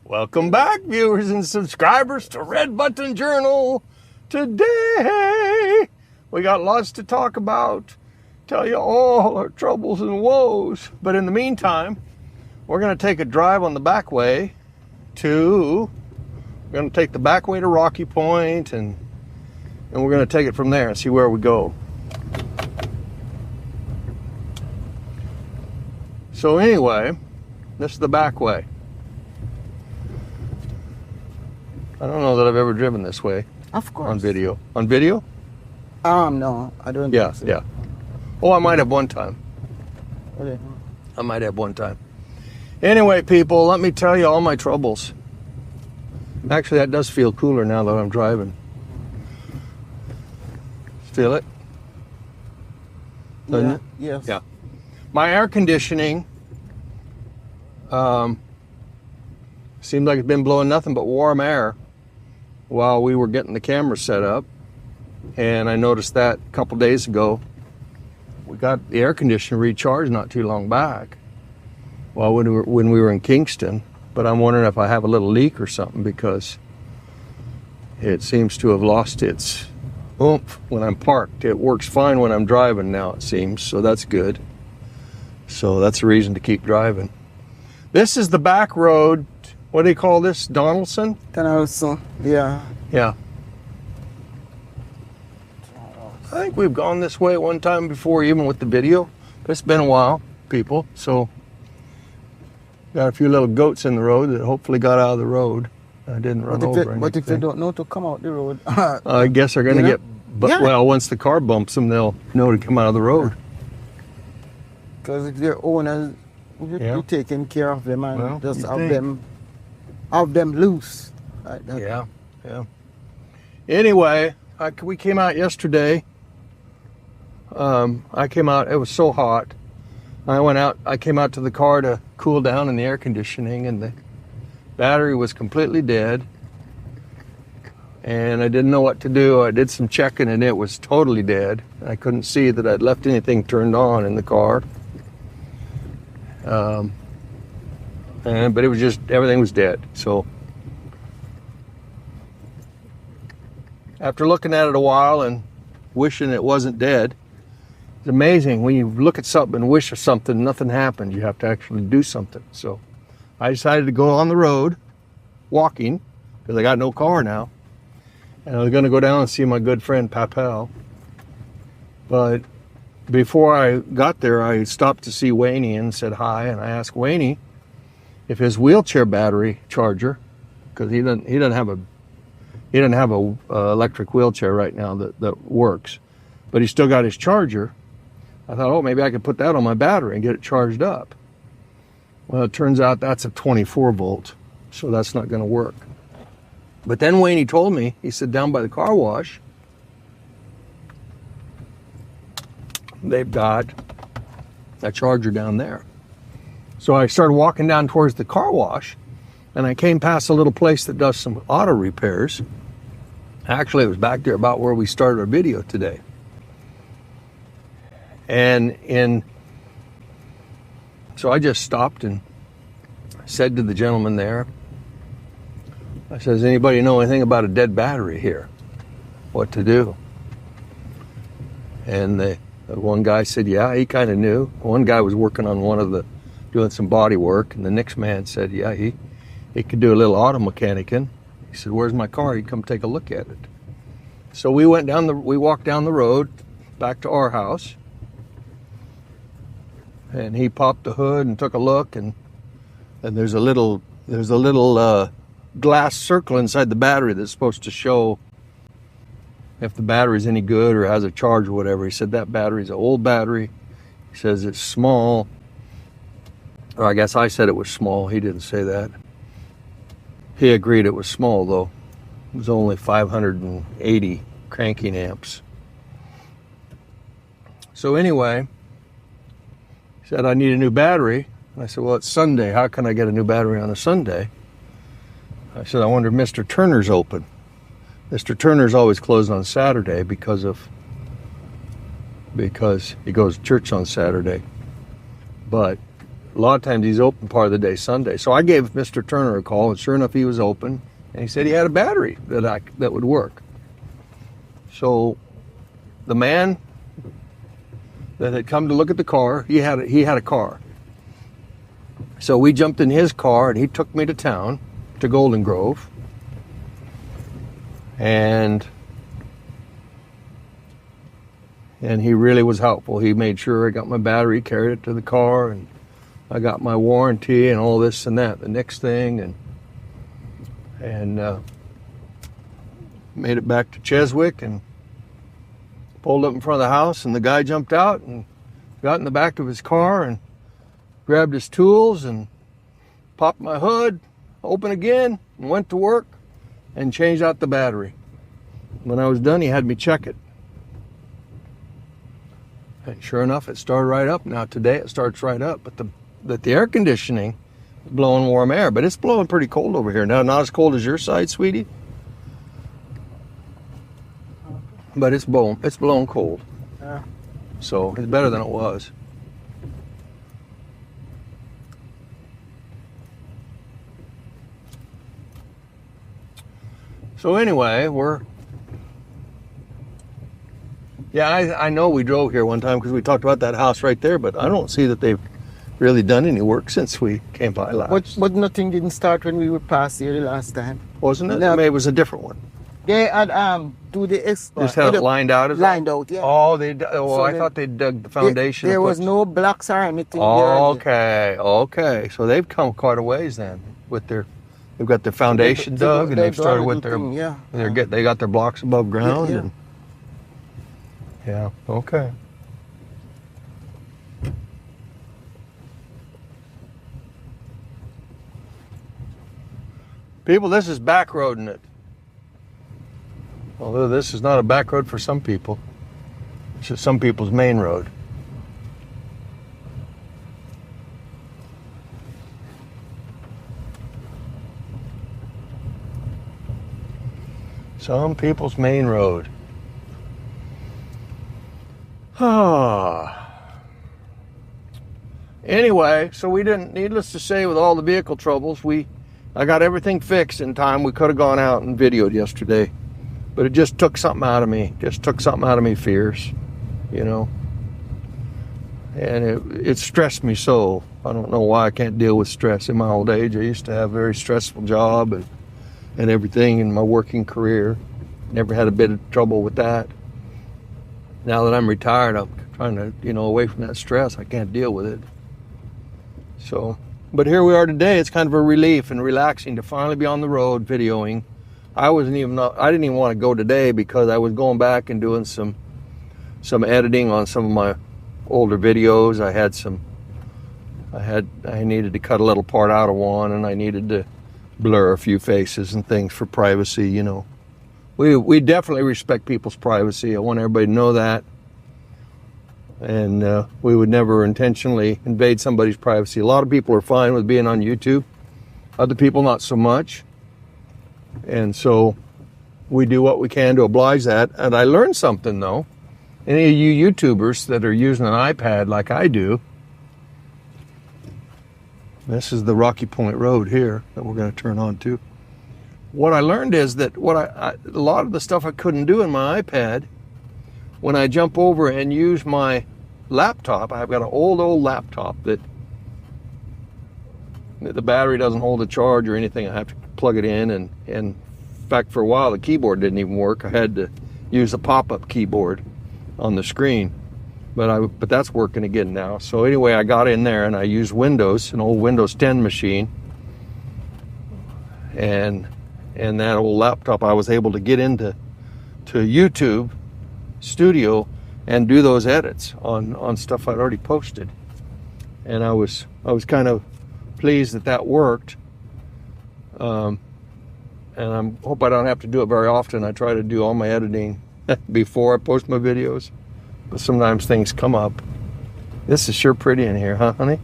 Welcome back, viewers and subscribers to Red Button Journal. Today, we got lots to talk about, tell you all our troubles and woes. But in the meantime, we're going to take a drive on the back way we're going to take the back way to Rocky Point, and we're going to take it from there and see where we go. So anyway, this is the back way. I don't know that I've ever driven this way. Of course. On video. On video? No, I don't think so. Yeah. Oh, I might have one time. Okay. I might have one time. Anyway, people, let me tell you all my troubles. Actually, that does feel cooler now that I'm driving. Feel it? Doesn't it? Yes. Yeah. My air conditioning seemed like it's been blowing nothing but warm air while we were getting the camera set up. And I noticed that a couple days ago. We got the air conditioner recharged not too long back. Well, when we were in Kingston. But I'm wondering if I have a little leak or something, because it seems to have lost its oomph when I'm parked. It works fine when I'm driving now, it seems, so that's good. So that's a reason to keep driving. This is the back road. What do you call this? Donaldson? Donaldson, yeah. Yeah. I think we've gone this way one time before, even with the video. But it's been a while, people. So got a few little goats in the road that hopefully got out of the road. I didn't run over anything. But if they don't know to come out the road, I guess they're going to get. But yeah. Well, once the car bumps them, they'll know to come out of the road. Because if their owners, you're taking care of them and just have them loose. Like that. Yeah. Anyway, we came out yesterday. I came out. It was so hot. I came out to the car to cool down in the air conditioning, and the battery was completely dead. And I didn't know what to do. I did some checking, and it was totally dead. I couldn't see that I'd left anything turned on in the car. But it was just, everything was dead. So after looking at it a while and wishing it wasn't dead, it's amazing when you look at something and wish for something, nothing happens. You have to actually do something. So I decided to go on the road walking, because I got no car now. And I was going to go down and see my good friend Papel. But before I got there, I stopped to see Wayne and said hi. And I asked Wayne if his wheelchair battery charger, because he doesn't have a electric wheelchair right now that works, but he's still got his charger. I thought, oh, maybe I could put that on my battery and get it charged up. Well, it turns out that's a 24 volt, so that's not going to work. But then Wayne told me, he said down by the car wash, they've got a charger down there. So I started walking down towards the car wash, and I came past a little place that does some auto repairs. Actually, it was back there about where we started our video today. So I just stopped and said to the gentleman there, I said, does anybody know anything about a dead battery here? What to do? And the one guy said, yeah, he kind of knew. One guy was working on doing some body work, and the next man said, yeah, he could do a little auto mechanicing. He said, where's my car? He'd come take a look at it. So we walked down the road back to our house, and he popped the hood and took a look, and there's a little glass circle inside the battery that's supposed to show if the battery's any good or has a charge or whatever. He said that battery's an old battery. He says it's small. Or I guess I said it was small. He didn't say that. He agreed it was small, though. It was only 580 cranking amps. So anyway, he said, I need a new battery. And I said, well, it's Sunday. How can I get a new battery on a Sunday? I said, I wonder if Mr. Turner's open. Mr. Turner's always closed on Saturday because he goes to church on Saturday. But a lot of times he's open part of the day Sunday. So I gave Mr. Turner a call, and sure enough, he was open, and he said he had a battery that would work. So the man that had come to look at the car, he had a car. So we jumped in his car, and he took me to town, to Golden Grove, and he really was helpful. He made sure I got my battery, carried it to the car, and I got my warranty and all this and that, the next thing, and made it back to Cheswick and pulled up in front of the house, and the guy jumped out and got in the back of his car and grabbed his tools and popped my hood open again and went to work and changed out the battery. When I was done, he had me check it. And sure enough, it started right up. Now today it starts right up, but the air conditioning is blowing warm air, but it's blowing pretty cold over here. Now, not as cold as your side, sweetie, but it's blowing cold. Yeah. So it's better than it was. So anyway, I know we drove here one time because we talked about that house right there, but I don't see that they've really done any work since we came by last. But nothing didn't start when we were past here the last time. Wasn't it? No. Maybe it was a different one. They had do the expert. Just had it lined out as lined out, yeah. Oh, I thought they dug the foundation. There was no blocks or anything. Okay. So they've come quite a ways then with they've got their foundation dug, and they've started with their they got their blocks above ground. Yeah. And yeah, okay. People, this is back roading it. Although this is not a back road for some people. It's just some people's main road. Some people's main road. Anyway, so we didn't, needless to say, with all the vehicle troubles, I got everything fixed in time. We could have gone out and videoed yesterday, but it just took something out of me. Fierce, you know. And it stressed me so. I don't know why I can't deal with stress in my old age. I used to have a very stressful job and everything in my working career. Never had a bit of trouble with that. Now that I'm retired, I'm trying to, away from that stress. I can't deal with it. So, but here we are today. It's kind of a relief and relaxing to finally be on the road videoing. I didn't even want to go today because I was going back and doing some editing on some of my older videos. I needed to cut a little part out of one, and I needed to blur a few faces and things for privacy, We definitely respect people's privacy. I want everybody to know that. And we would never intentionally invade somebody's privacy. A lot of people are fine with being on YouTube. Other people, not so much. And so we do what we can to oblige that. And I learned something, though. Any of you YouTubers that are using an iPad like I do, this is the Rocky Point Road here that we're going to turn on to. What I learned is that a lot of the stuff I couldn't do in my iPad, when I jump over and use my laptop, I've got an old laptop that the battery doesn't hold a charge or anything. I have to plug it in, and in fact, for a while the keyboard didn't even work. I had to use a pop-up keyboard on the screen, but that's working again now. So anyway, I got in there and I used Windows, an old Windows 10 machine, and that old laptop, I was able to get into YouTube Studio and do those edits on stuff I'd already posted. And I was kind of pleased that worked. And I hope I don't have to do it very often. I try to do all my editing before I post my videos, but sometimes things come up. This is sure pretty in here, huh, honey?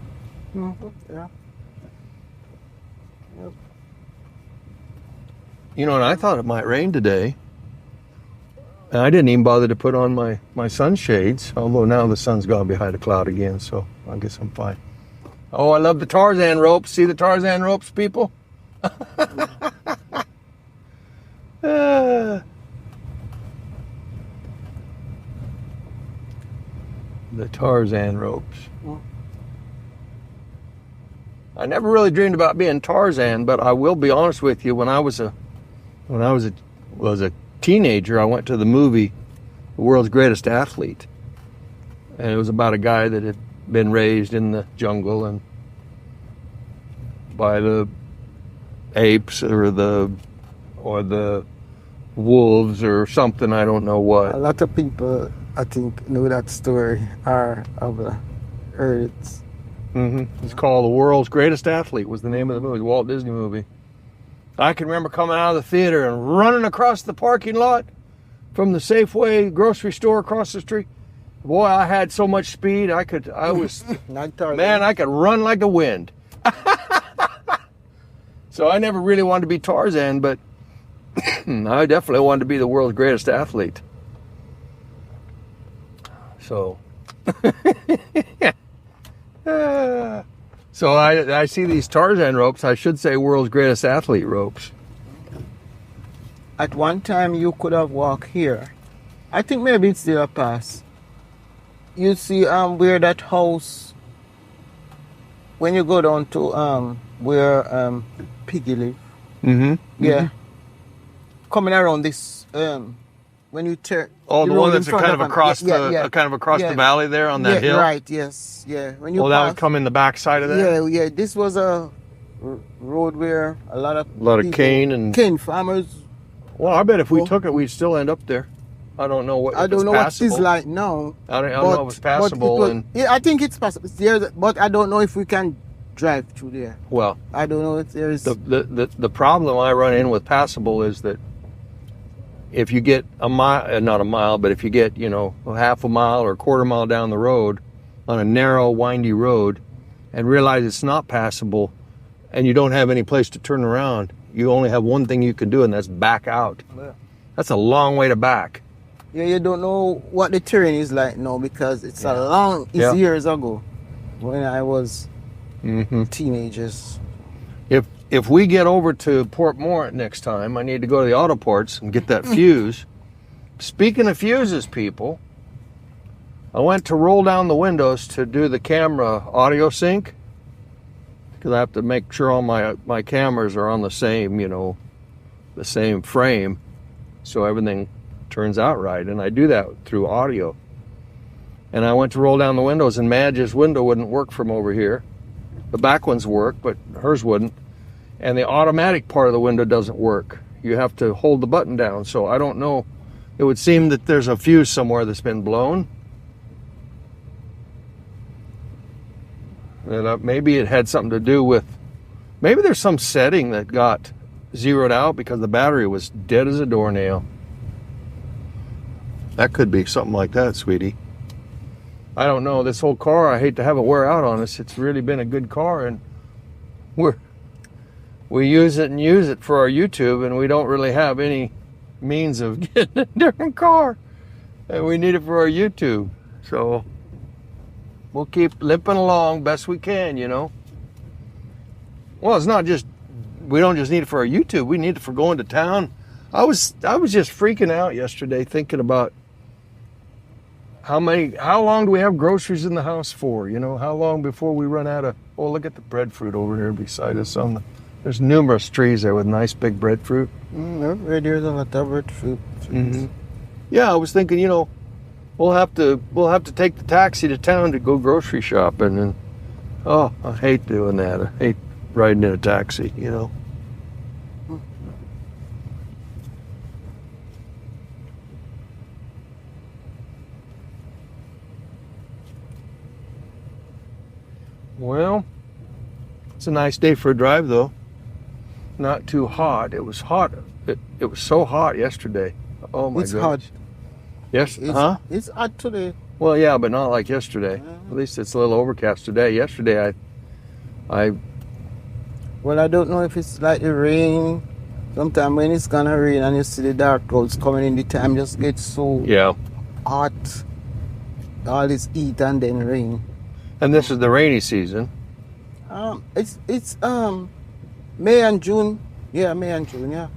Mm-hmm. Yeah. And I thought it might rain today. And I didn't even bother to put on my sunshades, although now the sun's gone behind a cloud again, so I guess I'm fine. Oh, I love the Tarzan ropes. See the Tarzan ropes, people? The Tarzan ropes. I never really dreamed about being Tarzan, but I will be honest with you. When I was a teenager, I went to the movie The World's Greatest Athlete, and it was about a guy that had been raised in the jungle and by the apes or the wolves or something. I don't know what. A lot of people, I think, know that story or have heard it. It's called The World's Greatest Athlete. Was the name of the movie, the Walt Disney movie. I can remember coming out of the theater and running across the parking lot from the Safeway grocery store across the street. Boy, I had so much speed. I could run like the wind. So I never really wanted to be Tarzan, but I definitely wanted to be the world's greatest athlete. So, so I see these Tarzan ropes. I should say world's greatest athlete ropes. At one time, you could have walked here. I think maybe it's still a pass. You see where that house, when you go down to where Piggy live. Yeah. Coming around this when you turn. Oh, the one that's kind of across the valley there on that hill. Right. Yes. Yeah. When you that would come in the back side of that. Yeah. Yeah. This was a road where a lot of cane farmers. Well, I bet if we took it, we'd still end up there. I don't know what. I don't know what it's like now. I don't know if it's passable. I think it's possible. But I don't know if we can drive through there. Well, I don't know if there is. The problem I run in with passable is that if you get a mile, not a mile, but if you get half a mile or a quarter mile down the road on a narrow, windy road, and realize it's not passable, and you don't have any place to turn around, you only have one thing you can do, and that's back out. Yeah. That's a long way to back. Yeah, you don't know what the terrain is like now because it's years ago when I was teenagers. If we get over to Port Morant next time, I need to go to the auto parts and get that fuse. Speaking of fuses, people, I went to roll down the windows to do the camera audio sync because I have to make sure all my cameras are on the same, the same frame, so everything turns out right, and I do that through audio. And I went to roll down the windows, and Madge's window wouldn't work from over here. The back ones work, but hers wouldn't. And the automatic part of the window doesn't work. You have to hold the button down. So I don't know. It would seem that there's a fuse somewhere that's been blown. And maybe it had something to do with, maybe there's some setting that got zeroed out because the battery was dead as a doornail. That could be something like that, sweetie. I don't know. This whole car, I hate to have it wear out on us. It's really been a good car, and we use it for our YouTube, and we don't really have any means of getting a different car, and we need it for our YouTube. So we'll keep limping along best we can, Well, it's not just, we don't just need it for our YouTube. We need it for going to town. I was just freaking out yesterday thinking about how long do we have groceries in the house for? How long before we run out of, oh, look at the breadfruit over here beside us there's numerous trees there with nice big breadfruit. There's a lot of breadfruit. Yeah, I was thinking, we'll have to take the taxi to town to go grocery shopping, and I hate doing that. I hate riding in a taxi, Well, it's a nice day for a drive, though. Not too hot. It was hot. It was so hot yesterday. Oh my God. It's hot. Yes. It's hot today. Well, yeah, but not like yesterday. At least it's a little overcast today. Yesterday, Well, I don't know if it's like the rain. Sometimes when it's gonna rain and you see the dark clouds coming in, the time just gets so hot. All this heat and then rain. And this is the rainy season. It's May and June. Yeah, May and June. Yeah.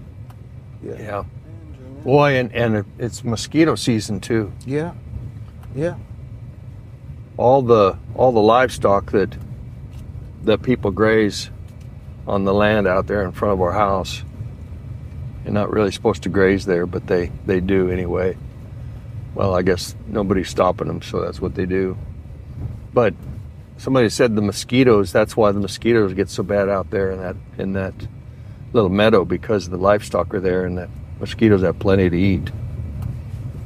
Yeah. May and June, yeah. Boy, and it's mosquito season too. Yeah. Yeah. All the livestock that people graze on the land out there in front of our house. You're not really supposed to graze there, but they do anyway. Well, I guess nobody's stopping them, so that's what they do. But somebody said the mosquitoes, that's why the mosquitoes get so bad out there in that little meadow, because the livestock are there and the mosquitoes have plenty to eat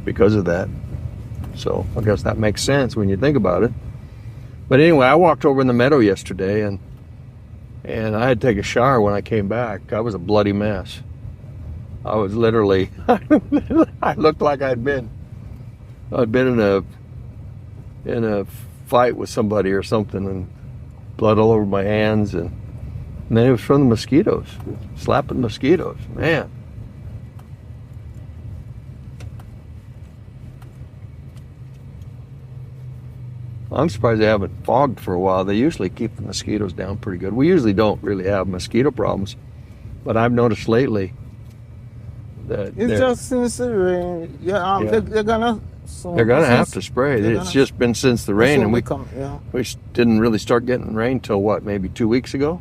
because of that. So I guess that makes sense when you think about it. But anyway, I walked over in the meadow yesterday and I had to take a shower when I came back. I was a bloody mess. I was literally, I looked like I'd been in a fight with somebody or something, and blood all over my hands, and then it was from the mosquitoes, slapping mosquitoes, man. I'm surprised they haven't fogged for a while. They usually keep the mosquitoes down pretty good. We usually don't really have mosquito problems, but I've noticed lately that It's just since the rain. Yeah, Yeah. they're gonna. they're gonna have to spray. It's just been since the rain, and we didn't really start getting rain till what, maybe 2 weeks ago.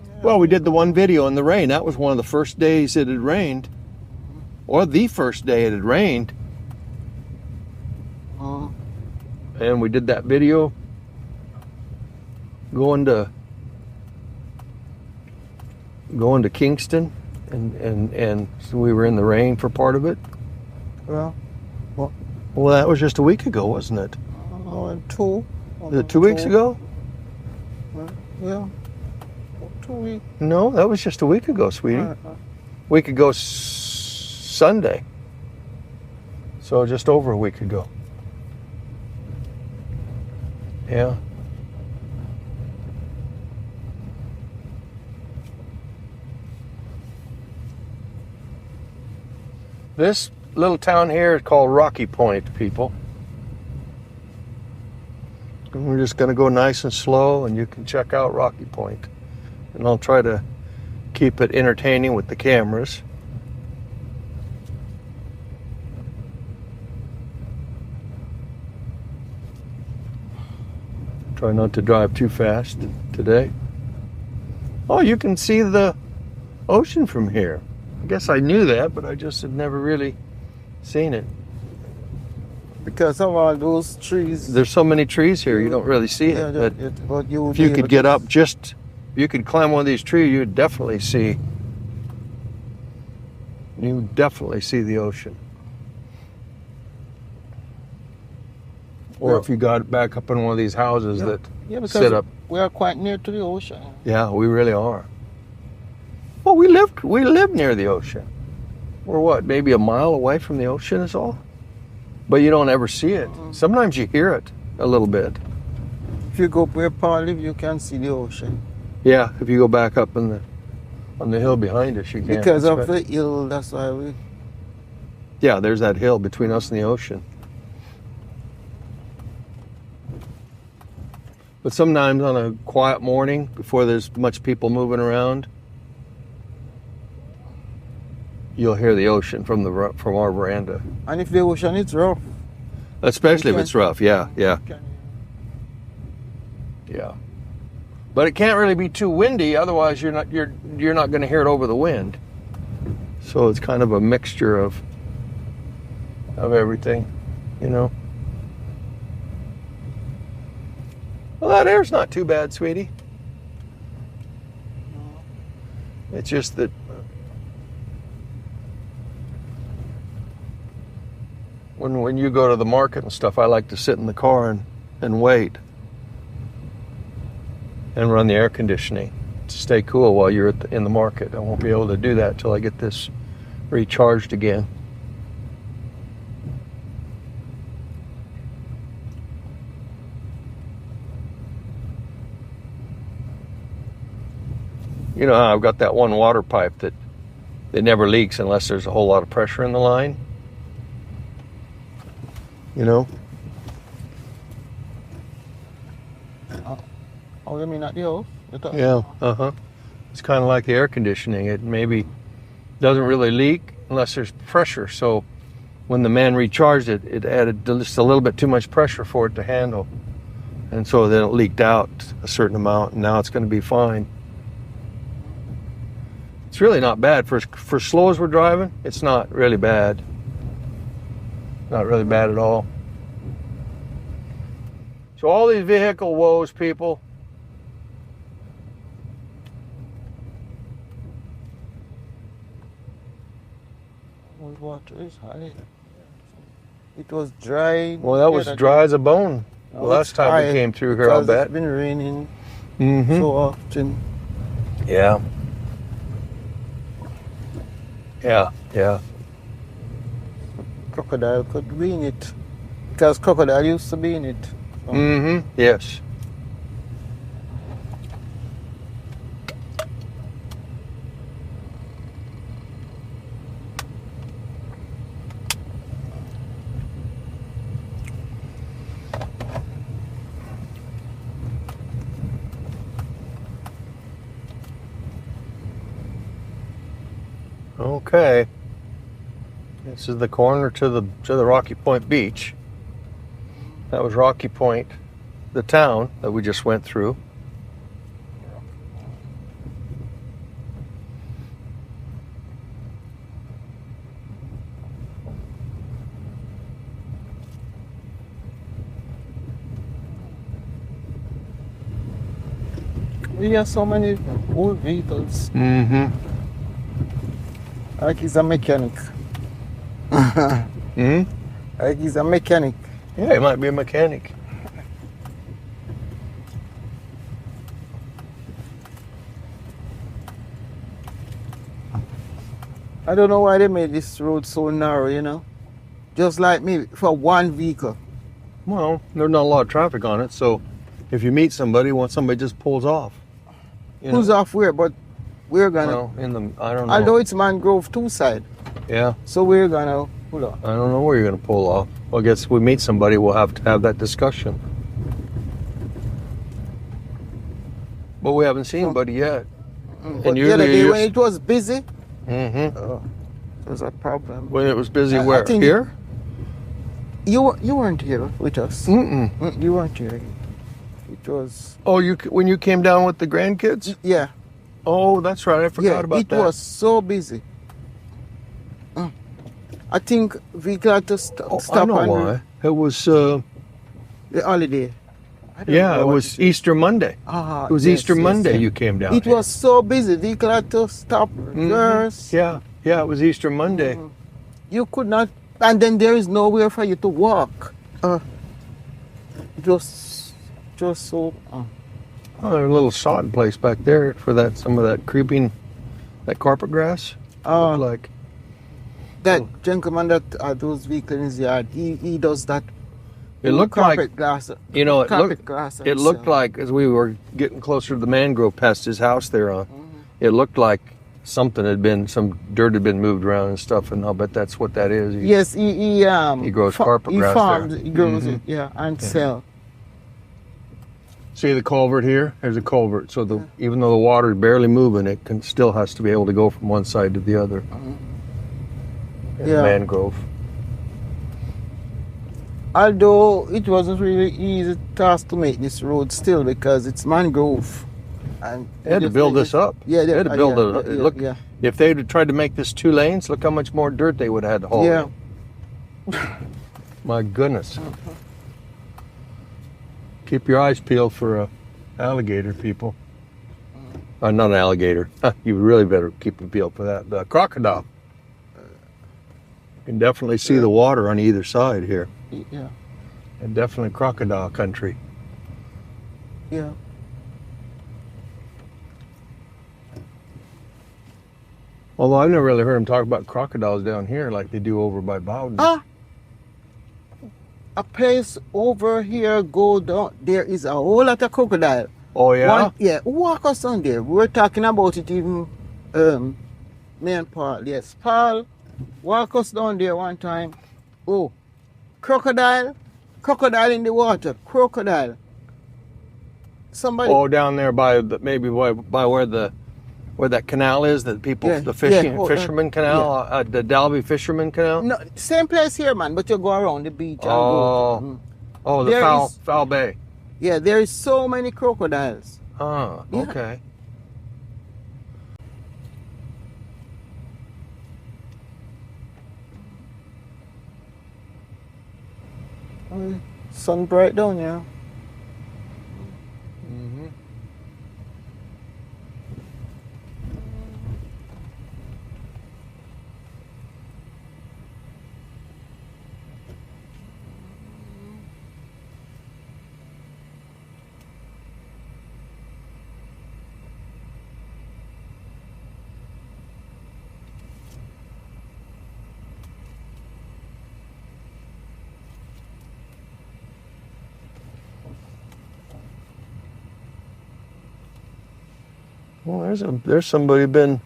Yeah. Well, we did the one video in the rain. That was one of the first days it had rained, or the first day it had rained. And we did that video going to Kingston, and so we were in the rain for part of it. Well, Well, that was just a week ago, wasn't it? two. Was it 2 weeks ago? Yeah, 2 weeks. No, that was just a week ago, sweetie. Week ago Sunday. So just over a week ago. Yeah. This little town here is called Rocky Point, people. And we're just going to go nice and slow, and you can check out Rocky Point. And I'll try to keep it entertaining with the cameras. Try not to drive too fast today. Oh, you can see the ocean from here. I guess I knew that, but I just had never really seen it. Because of all those trees. There's so many trees here, you don't really see it. But if you could get up if you could climb one of these trees, you would definitely see the ocean. Or if you got back up in one of these houses that sit up. We are quite near to the ocean. Yeah, we really are. Well, we live near the ocean. We're what, maybe a mile away from the ocean is all? But you don't ever see it. Sometimes you hear it a little bit. If you go where Paul lives, you can see the ocean. Yeah, if you go back up on the hill behind us, you can. Because of the hill, that's why we... Yeah, there's that hill between us and the ocean. But sometimes on a quiet morning, before there's much people moving around, you'll hear the ocean from our veranda. And if the ocean is rough. Especially if it's rough, yeah. But it can't really be too windy, otherwise you're not going to hear it over the wind. So it's kind of a mixture of everything, you know. Well, that air's not too bad, sweetie. It's just that when you go to the market and stuff, I like to sit in the car and wait and run the air conditioning to stay cool while you're in the market. I won't be able to do that till I get this recharged again. You know how I've got that one water pipe that never leaks unless there's a whole lot of pressure in the line? You know? Oh, you mean at the house? Yeah, It's kind of like the air conditioning. It maybe doesn't really leak unless there's pressure. So when the man recharged it, it added just a little bit too much pressure for it to handle. And so then it leaked out a certain amount, and now it's going to be fine. It's really not bad. For slow as we're driving, it's not really bad. Not really bad at all. So all these vehicle woes, people. The water is high. It was dry. Well, that was dry as a bone. The last time we came through here, I'll bet. It's been raining Mm-hmm. so often. Yeah. Yeah, yeah. Crocodile could be in it. Because crocodile used to be in it. So. Mm-hmm. Yes. Okay. This is the corner to the Rocky Point beach. That was Rocky Point, the town that we just went through. We have so many old vehicles. Mm-hmm. Like he's a mechanic. Mm-hmm. Like he's a mechanic. Yeah, he might be a mechanic. I don't know why they made this road so narrow, you know? Just like me, for one vehicle. Well, there's not a lot of traffic on it, so if you meet somebody, once somebody just pulls off. Who's off where? But we're gonna. Well, I don't know. Although it's Mangrove 2 side. Yeah. So we're gonna. Hold on. I don't know where you're gonna pull off. Well, I guess we meet somebody, we'll have to have that discussion. But we haven't seen anybody yet. But the other day when it was busy, Mm-hmm. it was a problem. When it was busy, I where? think Here? You weren't here with us. Mm-mm. You weren't here. It was. Oh, when you came down with the grandkids? Yeah. Oh, that's right. I forgot about that. It was so busy. I think we got to stop. I know why. It was. The holiday. Yeah, it was Easter Monday. It was Easter Monday you came down. It was so busy. We had to stop, reverse. Yeah, it was Easter Monday. You could not, and then there is nowhere for you to walk. It was just so. Oh, there's a little sod place back there for some of that creeping, that carpet grass. Like that gentleman that those vehicles in his yard, he does that. It looked like grass. You know, it looked like as we were getting closer to the mangrove past his house there on, it looked like some dirt had been moved around and stuff, and I'll bet that's what that is. Yes, he grows carpet grass there. He grows it, and sell. See the culvert here? There's a culvert, so even though the water is barely moving, it still has to be able to go from one side to the other. Mangrove. Although it wasn't really easy task to make this road still because it's mangrove. And they had to build this up. Yeah, they had to build it. If they'd have tried to make this 2 lanes, look how much more dirt they would have had to haul. Yeah. My goodness. Keep your eyes peeled for a alligator, people. Not an alligator. You really better keep them peeled for that. The crocodile. You can definitely see the water on either side here. Yeah. And definitely crocodile country. Yeah. Although I've never really heard them talk about crocodiles down here like they do over by Bowden. A place over here go down. There is a whole lot of crocodile. Oh yeah? Walk us on there. We were talking about it even me and Paul. Yes, Paul walk us down there one time. Oh, crocodile in the water. Crocodile. somebody. Oh, down there by the, maybe by where that canal is that people, Yeah, the yeah, fisherman canal, the Dalby Fisherman Canal. No, same place here, man. But you go around the beach and go. Oh, oh, the There is, Foul Bay. yeah, there is so many crocodiles. Oh, Yeah. okay. Sun bright down, yeah. Mm-hmm. Well, there's somebody been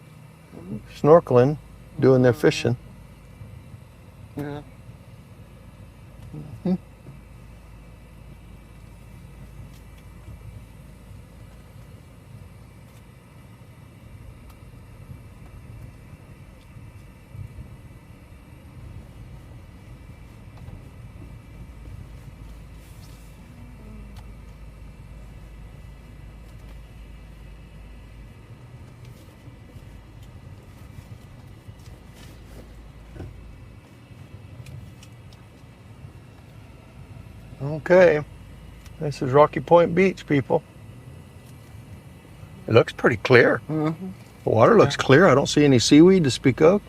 snorkeling, doing their fishing. Yeah. Hmm. Okay, this is Rocky Point Beach, people. It looks pretty clear. Mm-hmm. The water looks clear. I don't see any seaweed to speak of.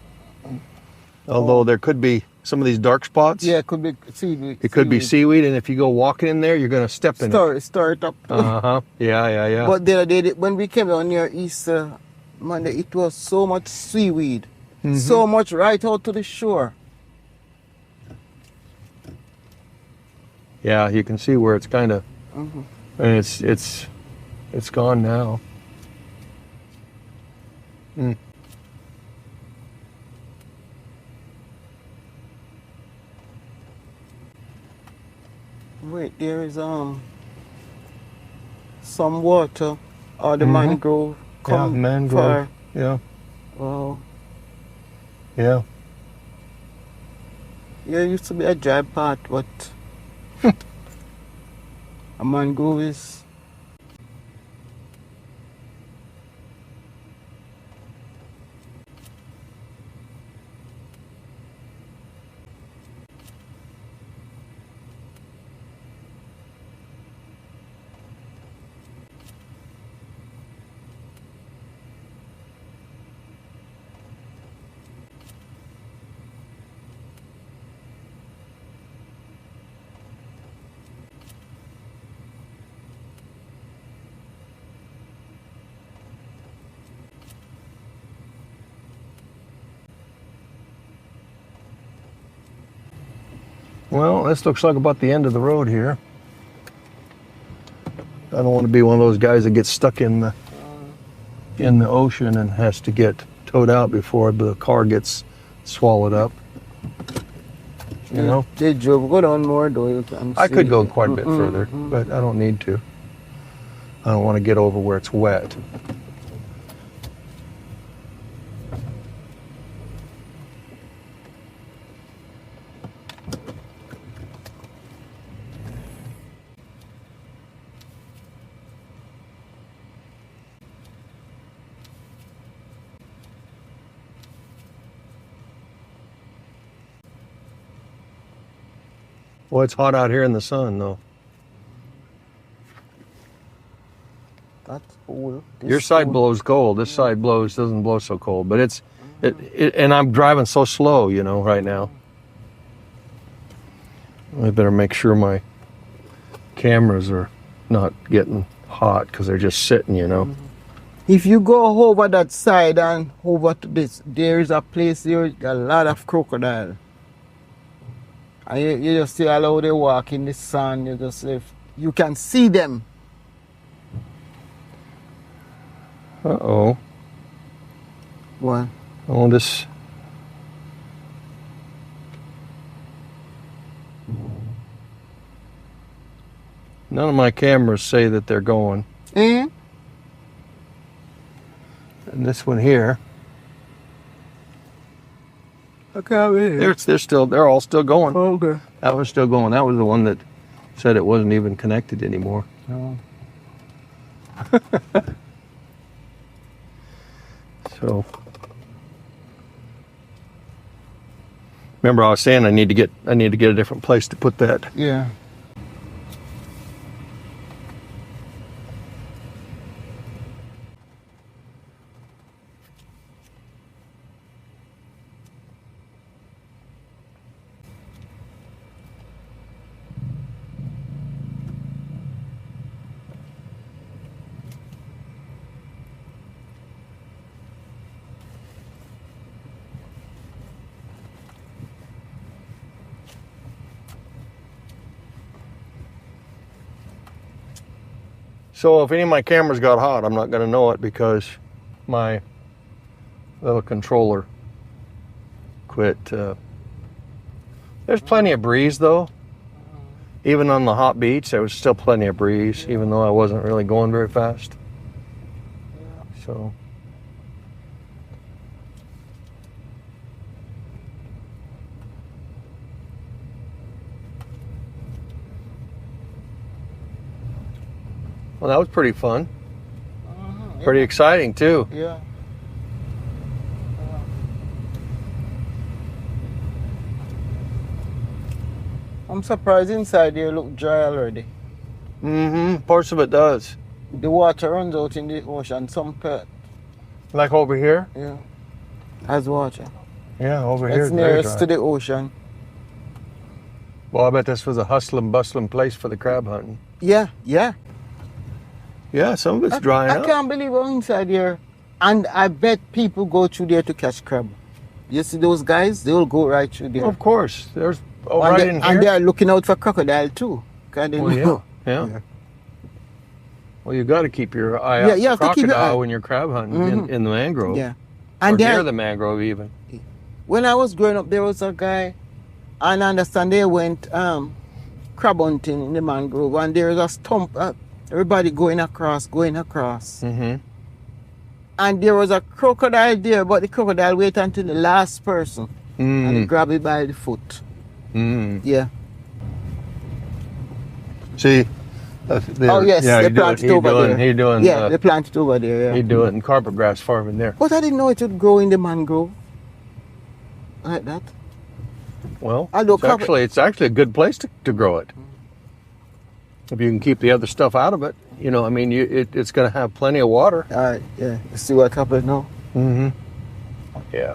Although there could be some of these dark spots. Yeah, it could be seaweed. It could be seaweed, and if you go walking in there, you're going to step in it. Stir it up. Uh-huh. Yeah. But when we came down near Easter Monday, it was so much seaweed. Mm-hmm. So much right out to the shore. Yeah, you can see where it's kind of, Mm-hmm. and it's gone now. Mm. Wait, there is some water or the Mhm. mangrove Yeah, mangrove. Yeah, Wow. yeah. Yeah, it used to be a dry part, but a mangrove is. Well, this looks like about the end of the road here. I don't want to be one of those guys that gets stuck in the ocean and has to get towed out before the car gets swallowed up. You know? Did you go down more though? You can I see. could go quite a bit further, but I don't need to. I don't want to get over where it's wet. Well, it's hot out here in the sun, though. That's cool. Your side blows cold. This side doesn't blow so cold. But and I'm driving so slow, you know, right now. I better make sure my cameras are not getting hot because they're just sitting, you know. If you go over that side and over to this, there is a place there, a lot of crocodile. And you just see how they walk in the sun. You can see them. Uh-oh. What? Oh, this... None of my cameras say that they're going. Mm-hmm. And this one here, Okay. they're all still going. Okay. That was still going. That was the one that said it wasn't even connected anymore. Oh. So, remember I was saying I need to get a different place to put that. Yeah. So if any of my cameras got hot, I'm not going to know it because my little controller quit. There's plenty of breeze though. Even on the hot beach, there was still plenty of breeze, even though I wasn't really going very fast. So. Well, that was pretty fun. Pretty exciting too. Yeah. I'm surprised inside there look dry already. Mm-hmm. Parts of it does. The water runs out in the ocean. Some part. Like over here? Yeah. Has water. Yeah, over here. It's nearest to the ocean. Well, I bet this was a hustling, bustling place for the crab hunting. Yeah, yeah. Yeah, some of it's drying I up. can't believe I'm inside here. And I bet people go through there to catch crab. You see those guys? They'll go right through there. Of course. There's and right they, in here. And they're looking out for crocodile too. Well, yeah. Well, you got to keep your eye out you for have to keep your crocodile eye. when you're crab hunting in the mangrove. Yeah. Or And near the mangrove even. when I was growing up, there was a guy, and I understand they went crab hunting in the mangrove, and there was a stump, everybody going across. Mm-hmm. And there was a crocodile there, but the crocodile waited until the last person and grab it by the foot. Mm. Yeah. See? Oh yes, they planted over there. He doing. Yeah, they planted over there. Yeah. He do it in carpet grass farming there. But I didn't know it would grow in the mangrove like that. Well, Although it's actually a good place to grow it. If you can keep the other stuff out of it, you know, I mean, it's going to have plenty of water. All right, yeah. You see what happened now? Mm-hmm. Yeah.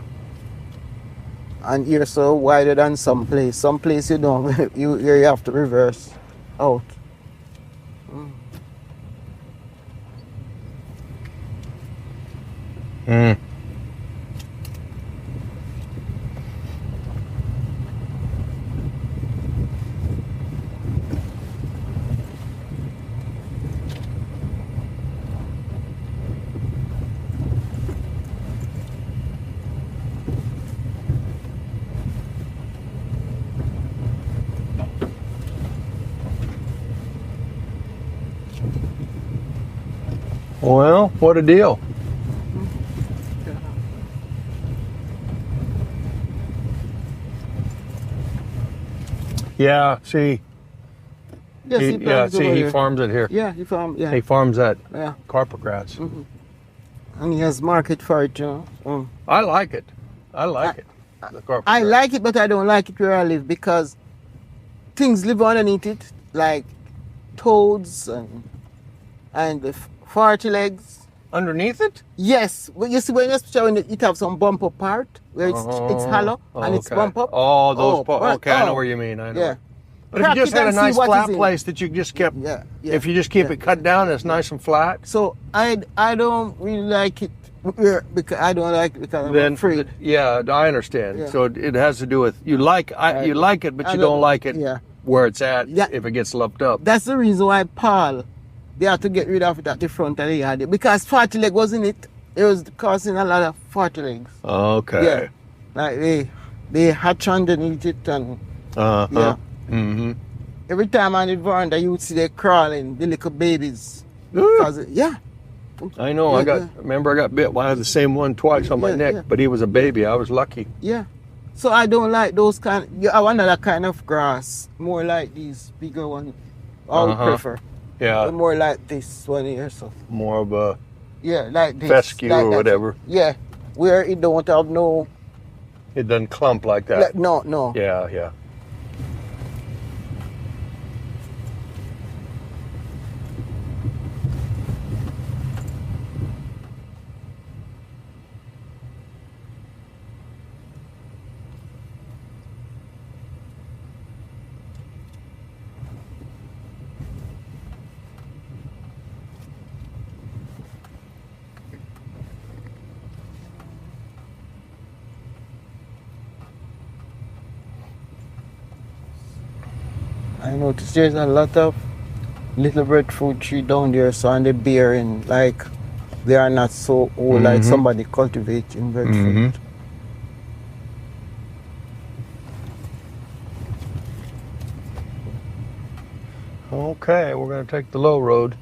And you're so wider than some place. Some place you don't. you have to reverse out. Mm. Well, what a deal. Yeah, see. Yes, he farms it here. Yeah, he farms. Yeah, He farms that yeah. carpet grass. Mm-hmm. And he has market for it, you know. I like it. I like it. The carpet I grass. like it, but I don't like it where I live because things live underneath it, like toads and the farty legs. Underneath it? Yes, but you see when it have some bump up part where it's hollow and it's bump up. Oh, those. Okay, I know oh. where you mean. I know. Yeah. But if you just had a and see nice what flat is in. place that you just kept, Yeah. if you just keep it cut down, it's nice and flat. So I don't really like it because I don't like it because I'm afraid. Yeah, I understand. Yeah. So it has to do with you like it, but you don't like it where it's at if it gets lumped up. That's the reason why Paul, they had to get rid of it at the front of the yard because farty leg wasn't it. It was causing a lot of farty legs. Okay. Yeah. Like they hatch underneath it and yeah. Mm-hmm. every time on the veranda, you would see they crawling, the little babies. Ugh. Cause yeah. I know. Remember, I got bit. I had the same one twice on my neck, but he was a baby. I was lucky. Yeah. So I don't like those kind. I want another kind of grass, more like these bigger ones. I would prefer. Yeah. But more like this one here. So. More of a like this. fescue like or that. whatever. Yeah. Where it don't have no. It doesn't clump like that. No. Yeah. I noticed there's a lot of little breadfruit tree down there, so and they're bearing like they are not so old like somebody cultivating breadfruit. Okay, we're going to take the low road.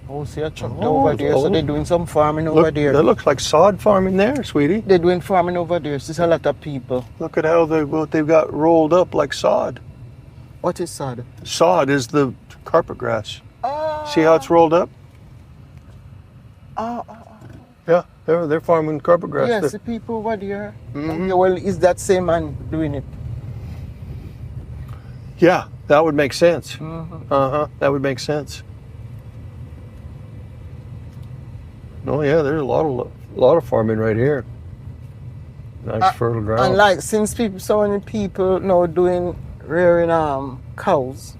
Oh, see a truck over there, so they're doing some farming over there. That looks like sod farming there, sweetie. They're doing farming over there, so there's a lot of people. Look at how they've got rolled up like sod. What is sod? Sod is the carpet grass. See how it's rolled up? Yeah, they're farming carpet grass. Yes, there. the people over there. Okay, well, is that same man doing it? Yeah, that would make sense. That would make sense. Oh yeah, there's a lot of farming right here. Nice fertile ground. And like since so many people now doing rearing cows.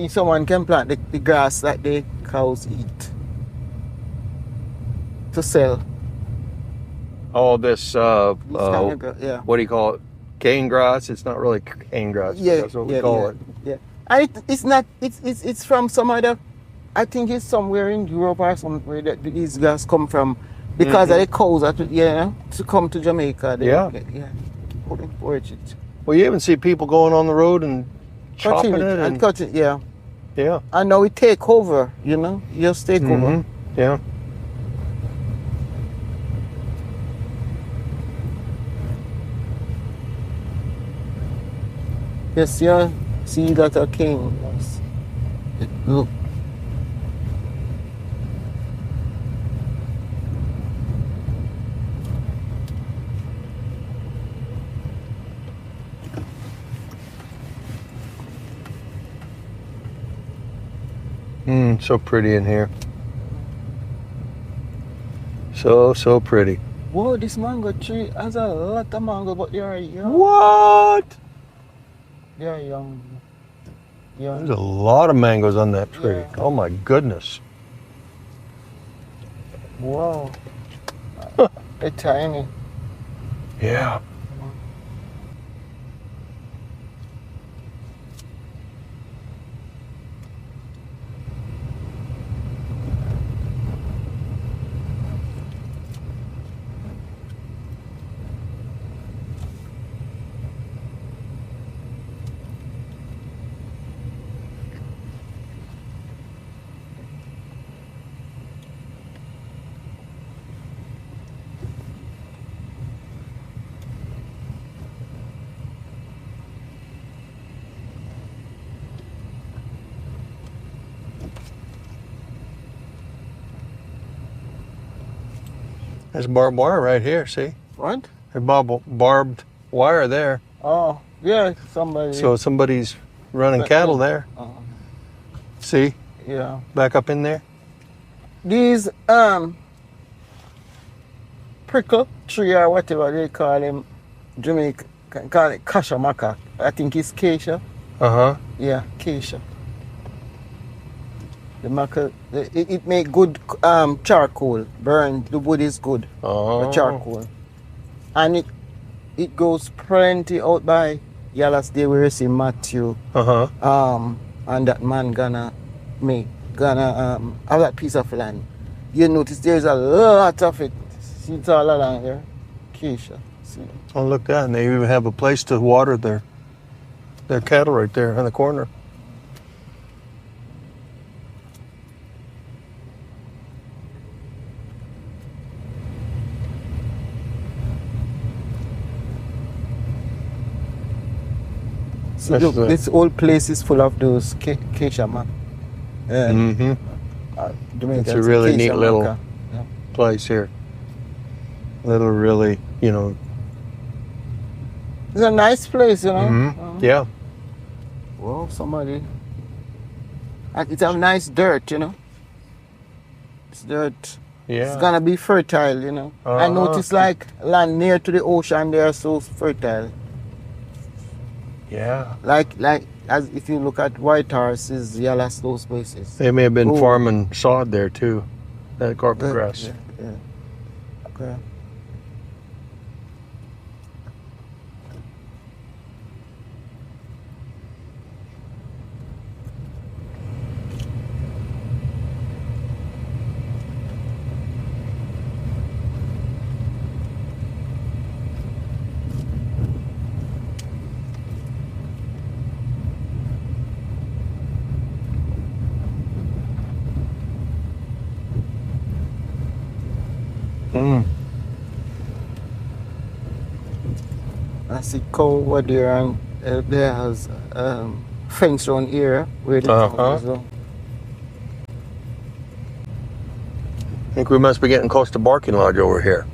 Someone can plant the grass that the cows eat to sell. All this yeah. what do you call it? Cane grass. It's not really cane grass. Yeah, That's what we call it. Yeah. And it's not. It's from some other. I think it's somewhere in Europe or somewhere that these guys come from, because of the cows that to come to Jamaica. Putting forage it. Well, you even see people going on the road and chopping it and cutting. Yeah. Yeah. And now we take over. Just take over. Yeah. Yes, yeah. See that a king. Look. So pretty in here. So pretty. Whoa, this mango tree has a lot of mango, but they are young. What? They are young. There's a lot of mangoes on that tree. Yeah. Oh my goodness. Wow. They're tiny. Yeah. There's barbed wire right here, see? What? There's barbed wire there. Oh, yeah, somebody. So somebody's running cattle there. See? Yeah. Back up in there. These prickle tree or whatever they call them, Jamaica call it kashamaka. I think it's acacia. Yeah, acacia. The maca, it make good charcoal. Burn, the wood is good. The charcoal. And it goes plenty out by Yalas Day where you see Matthew. And that man gonna have that piece of land. You notice there's a lot of it. See it all along here. Acacia. See? Oh, look that, and they even have a place to water their cattle right there in the corner. See, look, this whole place is full of those acacia, man. Yeah. Mm-hmm. Jamaica, It's a really acacia neat little maca. Yeah. place here. Little, really, you know. It's a nice place, you know. Mm-hmm. Yeah. Whoa, somebody. It's a nice dirt, you know. It's dirt. Yeah. It's gonna be fertile, you know. I Uh-huh. notice like land near to the ocean, they are so fertile. Yeah. Like as if you look at White Horses, Yellow, those places. They may have been Ooh. farming sod there too. That carpet grass. Yeah. Okay. Mm. I see cow over there, and there has fence around here where the cow is. I think we must be getting close to Barking Lodge over here.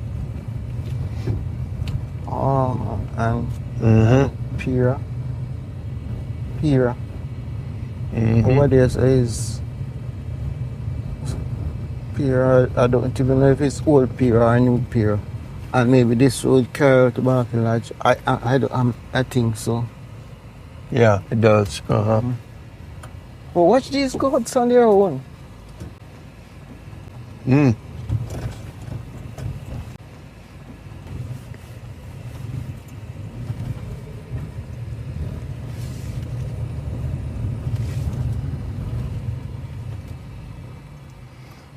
Oh, and Mm-hmm. Pira. Mm-hmm. Over there is Pira. I don't even know if it's old Pira or new Pira. And maybe this road carry to Barking Lodge. I think so. Yeah, it does. Uh-huh. But watch these goats on their own. Mm.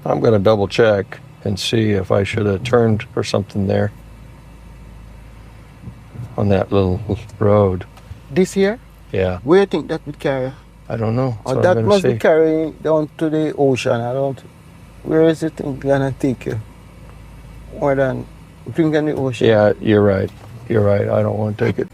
I'm going to double check and see if I should have turned or something there on that little road. This here? Yeah, Where you think that would carry? I don't know. Or So that I'm must going be to see. carrying down to the ocean. I don't. Where is it gonna take you? More than drinking the ocean. Yeah, you're right. You're right. I don't want to take it.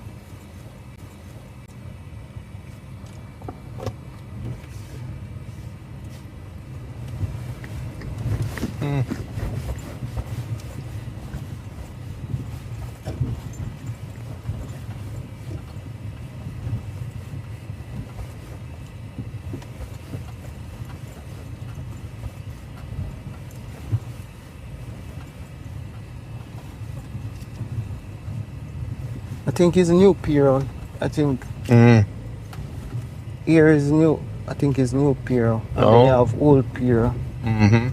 I think it's new pier. I think Mm. here is new. I think it's new pier. And Oh. they have old pier. Mm-hmm.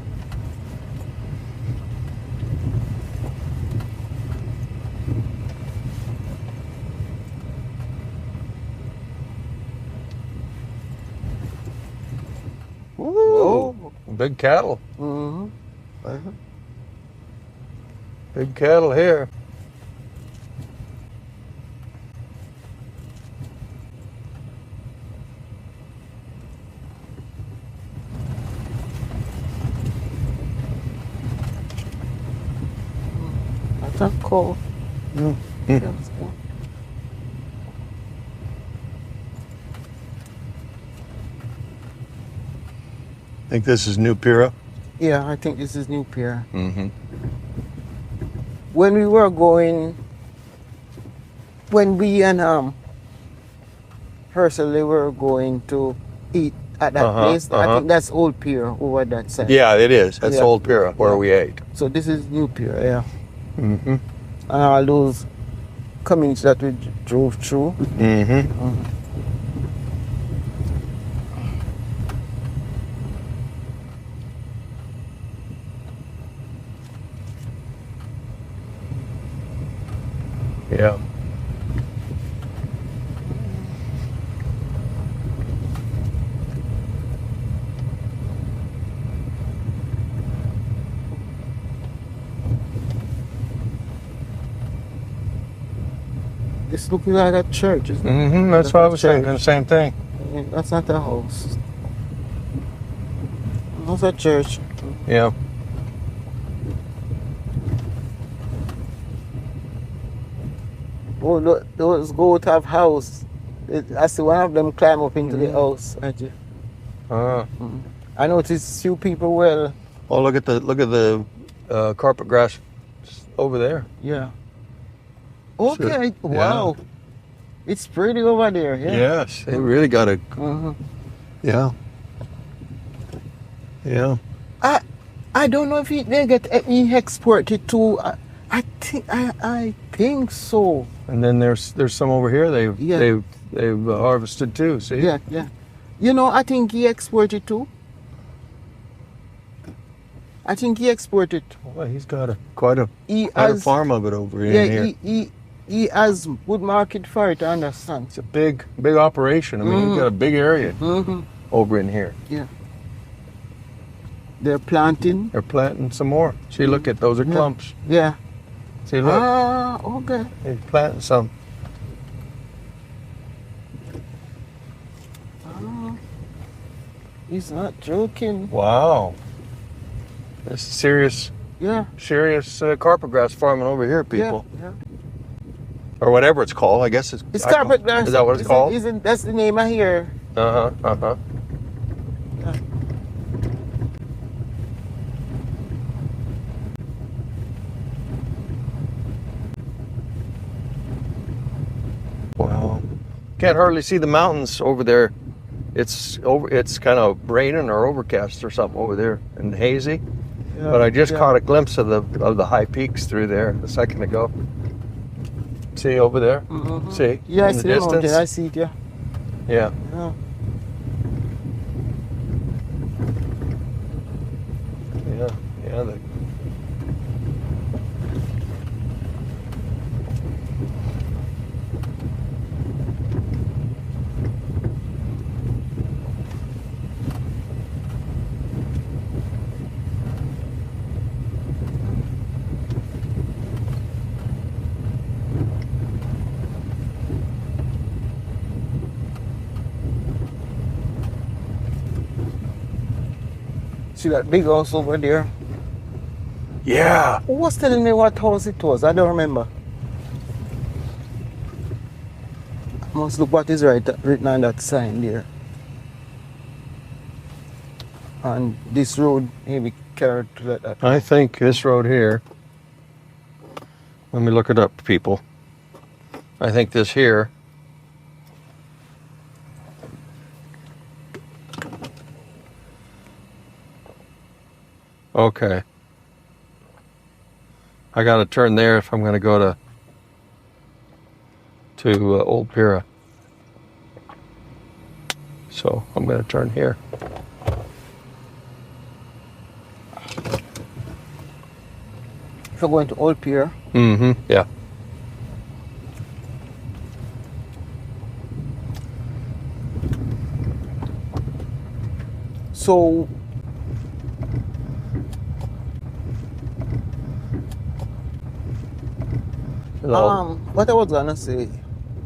Whoa. Big cattle. Mm-hmm. Big cattle here. That's a cow. Mm. Yes. Think this is New Pira? Yeah, I think this is new pier. Mm-hmm. When we were going, when we and Herschel were going to eat at that place, I think that's old pier over that side. Yeah, it is. That's Yeah. Old Pira where Yeah. we ate. So this is new pier, yeah. Mm-hmm. And all those communities that we drove through. Mm-hmm. Yeah. This looks like a church, isn't it? Mm-hmm. That's what I was thinking. The same thing. Yeah, that's not a house. That's a church. Yeah. Oh, look, those goats have house. I see one of them climb up into the house. I noticed few people well. Oh, look at the carpet grass over there. Yeah. Okay. So, wow. yeah. It's pretty over there. Yeah. Yes, they really got a. Yeah. Yeah. I don't know if they get exported to. I think so. And then there's some over here. They've harvested too. See? Yeah. You know, I think he exported too. I think he exported. Well, he's got quite a farm of it over here. He has good market for it. I understand. It's a big operation. I mean, he's got a big area over in here. Yeah. They're planting. They're planting some more. See, look at those are clumps. Yeah. See, look. Ah, okay. He's planting some. He's not joking. Wow. This is serious. Yeah. Serious carpet grass farming over here, people. Yeah. Or whatever it's called. I guess it's carpet grass. Is that what it's called? That's the name I hear. Yeah. Wow. Can't hardly see the mountains over there. It's kind of raining or overcast or something over there and hazy. Yeah, but I just caught a glimpse of the high peaks through there a second ago. See over there? See? Yeah, in the distance? I see it, yeah. Yeah. Yeah. See that big house over there? Yeah. Who was telling me what house it was? I don't remember. I must look what is written on that sign there. And this road maybe carried to that. I think this road here, let me look it up, people. I think this here. Okay. I got to turn there if I'm going to go to Old Pira. So I'm going to turn here. If you're going to Old Pira? Yeah. So what I was gonna say,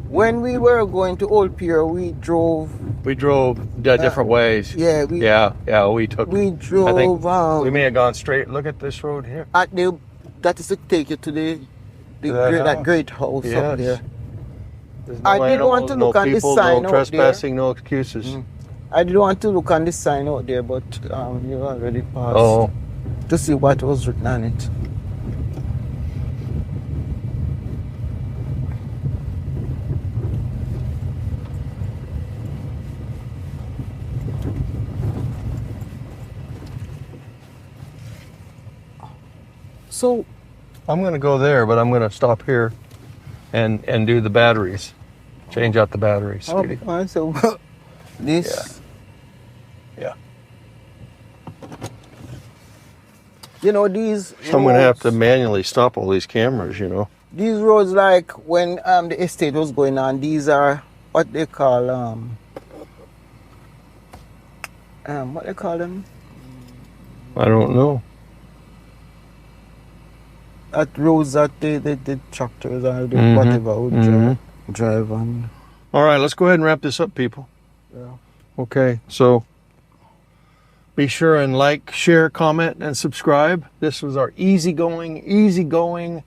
when we were going to Old Pier, we drove different ways. Yeah, we drove. I think we may have gone straight. Look at this road here. That is to take you to that great house up there. No I did want to look on this sign no out trespassing, no excuses. I did want to look on this sign out there, but you already passed. Oh. To see what was written on it. So I'm going to go there, but I'm going to stop here and do the batteries. Change out the batteries, sweetie. So this. Yeah. You know, these roads, I'm going to have to manually stop all these cameras, you know. These roads, like when the estate was going on, these are what they call what they call them? I don't know. At roads that the tractors or the whatever would drive. drive on. All right, let's go ahead and wrap this up, people. Yeah. Okay, so be sure and like, share, comment, and subscribe. This was our easygoing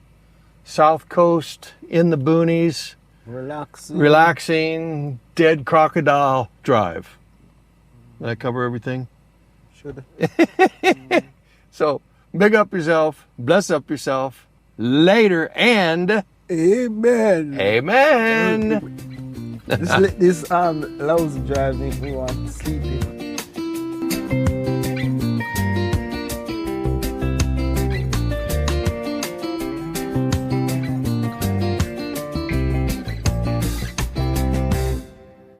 South Coast in the boonies, relaxing, dead crocodile drive. Did I cover everything? Should. So, big up yourself, bless up yourself, later, and Amen. amen. This lousy drive make me want to sleep in.